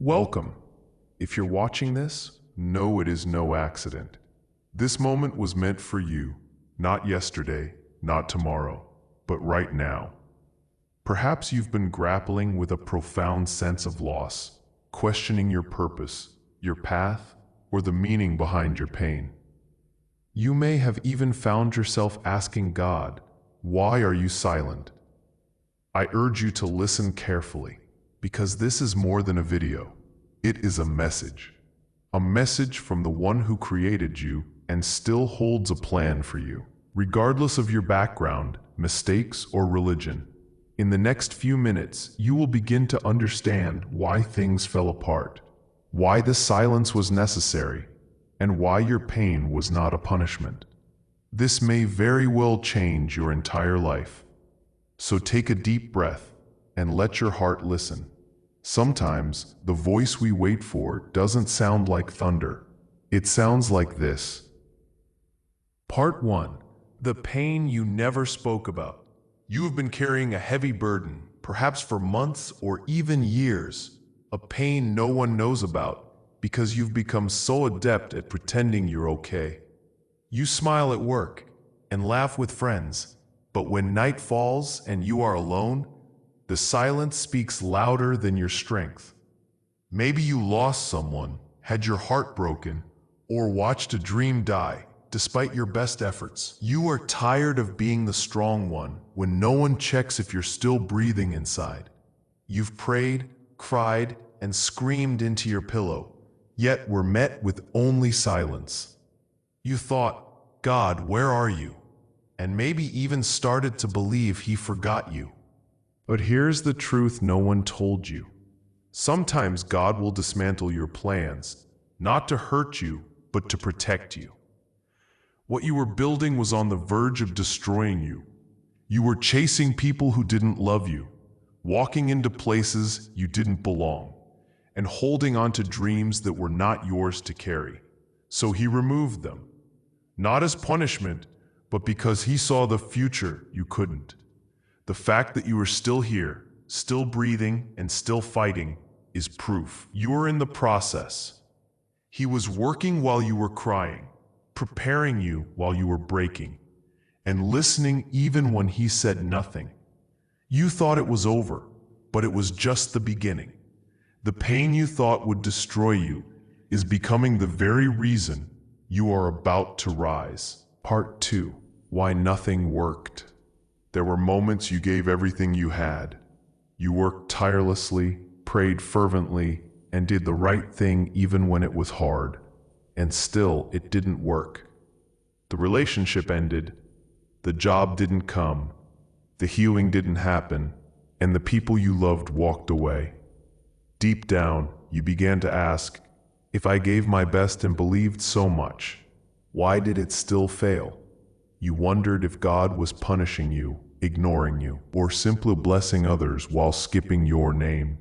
Welcome. If you're watching this, know it is no accident. This moment was meant for you, not yesterday, not tomorrow, but right now. Perhaps you've been grappling with a profound sense of loss, questioning your purpose, your path, or the meaning behind your pain. You may have even found yourself asking God, "Why are you silent?" I urge you to listen carefully, because this is more than a video. It is a message. A message from the one who created you and still holds a plan for you, regardless of your background, mistakes, or religion. In the next few minutes, you will begin to understand why things fell apart, why the silence was necessary, and why your pain was not a punishment. This may very well change your entire life. So take a deep breath and let your heart listen. Sometimes the voice we wait for doesn't sound like thunder. It sounds like this. Part 1. The pain you never spoke about. You have been carrying a heavy burden, perhaps for months or even years, a pain no one knows about because you've become so adept at pretending you're okay. You smile at work and laugh with friends, but when night falls and you are alone, the silence speaks louder than your strength. Maybe you lost someone, had your heart broken, or watched a dream die despite your best efforts. You are tired of being the strong one when no one checks if you're still breathing inside. You've prayed, cried, and screamed into your pillow, yet were met with only silence. You thought, "God, where are you?" And maybe even started to believe he forgot you. But here's the truth no one told you. Sometimes God will dismantle your plans, not to hurt you, but to protect you. What you were building was on the verge of destroying you. You were chasing people who didn't love you, walking into places you didn't belong, and holding on to dreams that were not yours to carry. So he removed them, not as punishment, but because he saw the future you couldn't. The fact that you are still here, still breathing, and still fighting is proof. You are in the process. He was working while you were crying, preparing you while you were breaking, and listening even when he said nothing. You thought it was over, but it was just the beginning. The pain you thought would destroy you is becoming the very reason you are about to rise. Part 2. Why nothing worked. There were moments you gave everything you had. You worked tirelessly, prayed fervently, and did the right thing even when it was hard. And still, it didn't work. The relationship ended, the job didn't come, the healing didn't happen, and the people you loved walked away. Deep down, you began to ask, if I gave my best and believed so much, why did it still fail? You wondered if God was punishing you, ignoring you, or simply blessing others while skipping your name.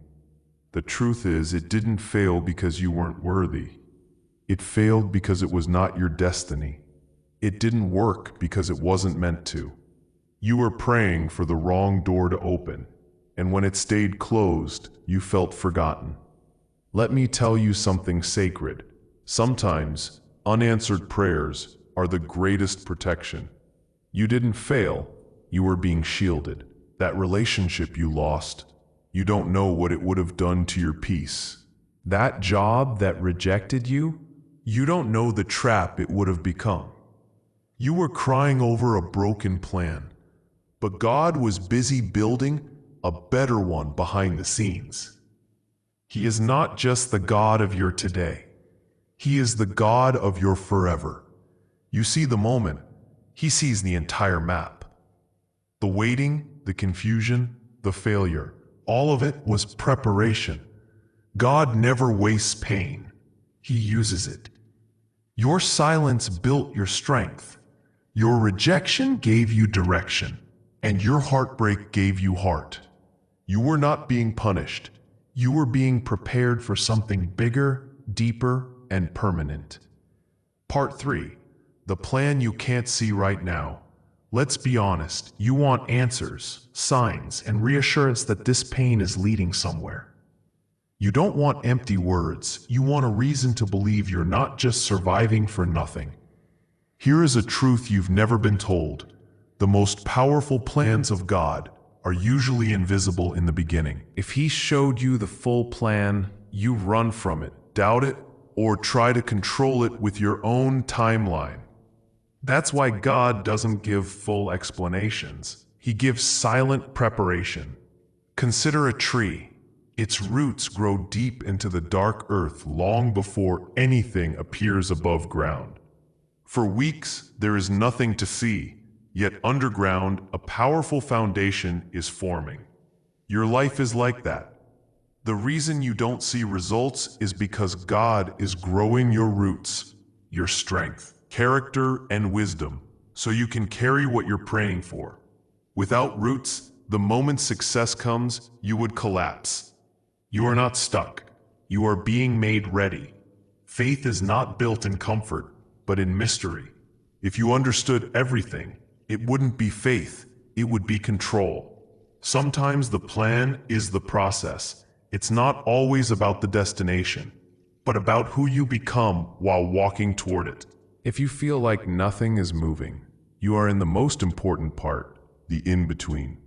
The truth is, it didn't fail because you weren't worthy. It failed because it was not your destiny. It didn't work because it wasn't meant to. You were praying for the wrong door to open, and when it stayed closed, you felt forgotten. Let me tell you something sacred. Sometimes, unanswered prayers are the greatest protection. You didn't fail, you were being shielded. That relationship you lost, you don't know what it would have done to your peace. That job that rejected you, you don't know the trap it would have become. You were crying over a broken plan, but God was busy building a better one behind the scenes. He is not just the God of your today. He is the God of your forever. You see the moment, he sees the entire map. The waiting, the confusion, the failure, all of it was preparation. God never wastes pain. He uses it. Your silence built your strength. Your rejection gave you direction, and your heartbreak gave you heart. You were not being punished. You were being prepared for something bigger, deeper, and permanent. Part 3. The plan you can't see right now. Let's be honest, you want answers, signs, and reassurance that this pain is leading somewhere. You don't want empty words, you want a reason to believe you're not just surviving for nothing. Here is a truth you've never been told. The most powerful plans of God are usually invisible in the beginning. If He showed you the full plan, you run from it, doubt it, or try to control it with your own timeline. That's why God doesn't give full explanations. He gives silent preparation. Consider a tree. Its roots grow deep into the dark earth long before anything appears above ground. For weeks, there is nothing to see, yet underground, a powerful foundation is forming. Your life is like that. The reason you don't see results is because God is growing your roots, your strength, character, and wisdom, so you can carry what you're praying for. Without roots, the moment success comes, you would collapse. You are not stuck. You are being made ready. Faith is not built in comfort, but in mystery. If you understood everything, it wouldn't be faith, it would be control. Sometimes the plan is the process. It's not always about the destination, but about who you become while walking toward it. If you feel like nothing is moving, you are in the most important part, the in-between.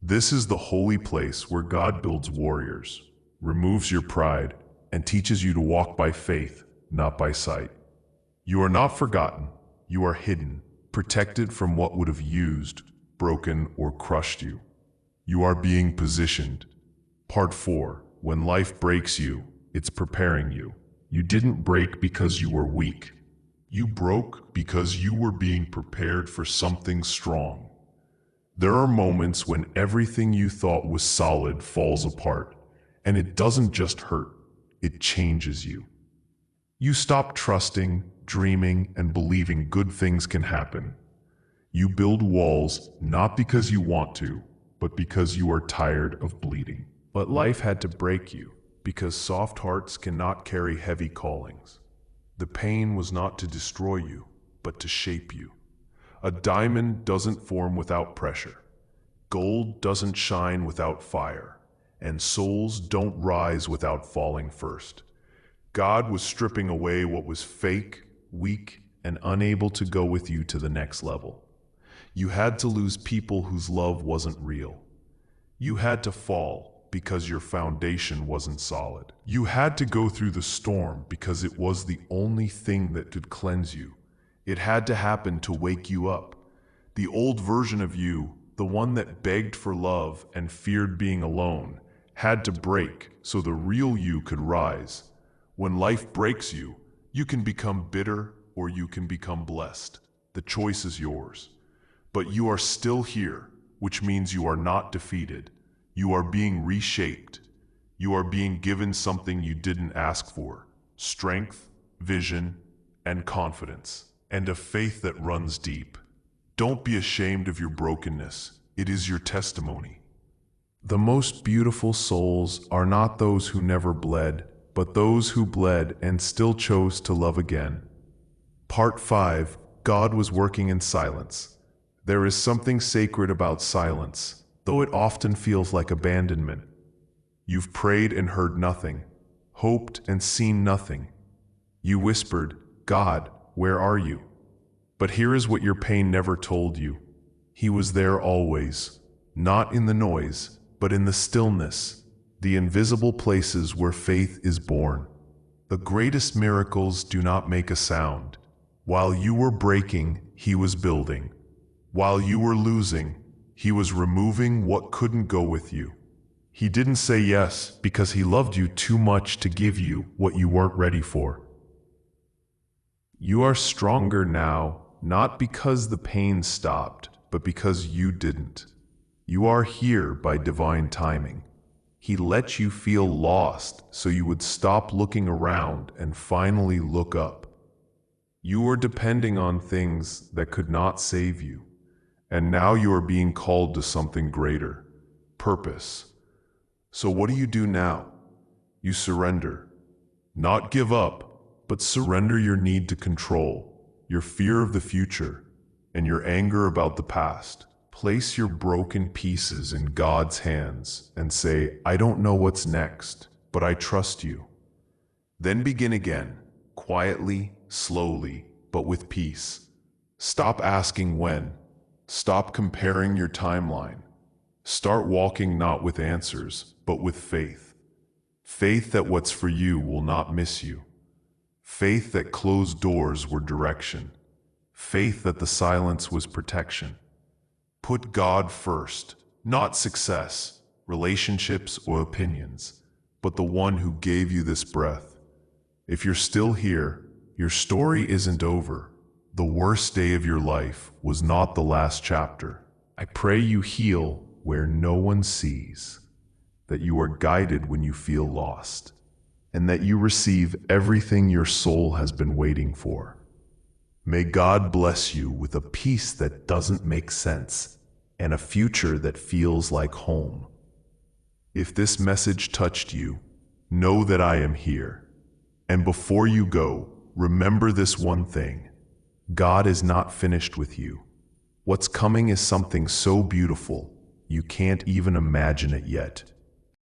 This is the holy place where God builds warriors, removes your pride, and teaches you to walk by faith, not by sight. You are not forgotten, you are hidden, protected from what would have used, broken, or crushed you. You are being positioned. Part 4. When life breaks you, it's preparing you. You didn't break because you were weak. You broke because you were being prepared for something strong. There are moments when everything you thought was solid falls apart, and it doesn't just hurt, it changes you. You stop trusting, dreaming, and believing good things can happen. You build walls not because you want to, but because you are tired of bleeding. But life had to break you, because soft hearts cannot carry heavy callings. The pain was not to destroy you, but to shape you. A diamond doesn't form without pressure. Gold doesn't shine without fire. And souls don't rise without falling first. God was stripping away what was fake, weak, and unable to go with you to the next level. You had to lose people whose love wasn't real. You had to fall because your foundation wasn't solid. You had to go through the storm because it was the only thing that could cleanse you. It had to happen to wake you up. The old version of you, the one that begged for love and feared being alone, had to break so the real you could rise. When life breaks you, you can become bitter or you can become blessed. The choice is yours. But you are still here, which means you are not defeated. You are being reshaped. You are being given something you didn't ask for: strength, vision, and confidence, and a faith that runs deep. Don't be ashamed of your brokenness. It is your testimony. The most beautiful souls are not those who never bled, but those who bled and still chose to love again. Part 5. God was working in silence. There is something sacred about silence, though it often feels like abandonment. You've prayed and heard nothing, hoped and seen nothing. You whispered, "God, where are you?" But here is what your pain never told you. He was there always, not in the noise, but in the stillness, the invisible places where faith is born. The greatest miracles do not make a sound. While you were breaking, He was building. While you were losing, He was removing what couldn't go with you. He didn't say yes because He loved you too much to give you what you weren't ready for. You are stronger now, not because the pain stopped, but because you didn't. You are here by divine timing. He let you feel lost so you would stop looking around and finally look up. You were depending on things that could not save you, and now you are being called to something greater: purpose. So what do you do now? You surrender. Not give up, but surrender your need to control, your fear of the future, and your anger about the past. Place your broken pieces in God's hands and say, "I don't know what's next, but I trust you. Then begin again, quietly, slowly, but with peace. Stop asking when. Stop comparing your timeline. Start walking not with answers, but with faith. Faith that what's for you will not miss you. Faith that closed doors were direction. Faith that the silence was protection. Put God first, not success, relationships, or opinions, but the one who gave you this breath. If you're still here, your story isn't over. The worst day of your life was not the last chapter. I pray you heal where no one sees, that you are guided when you feel lost, and that you receive everything your soul has been waiting for. May God bless you with a peace that doesn't make sense and a future that feels like home. If this message touched you, know that I am here. And before you go, remember this one thing. God is not finished with you. What's coming is something so beautiful, you can't even imagine it yet.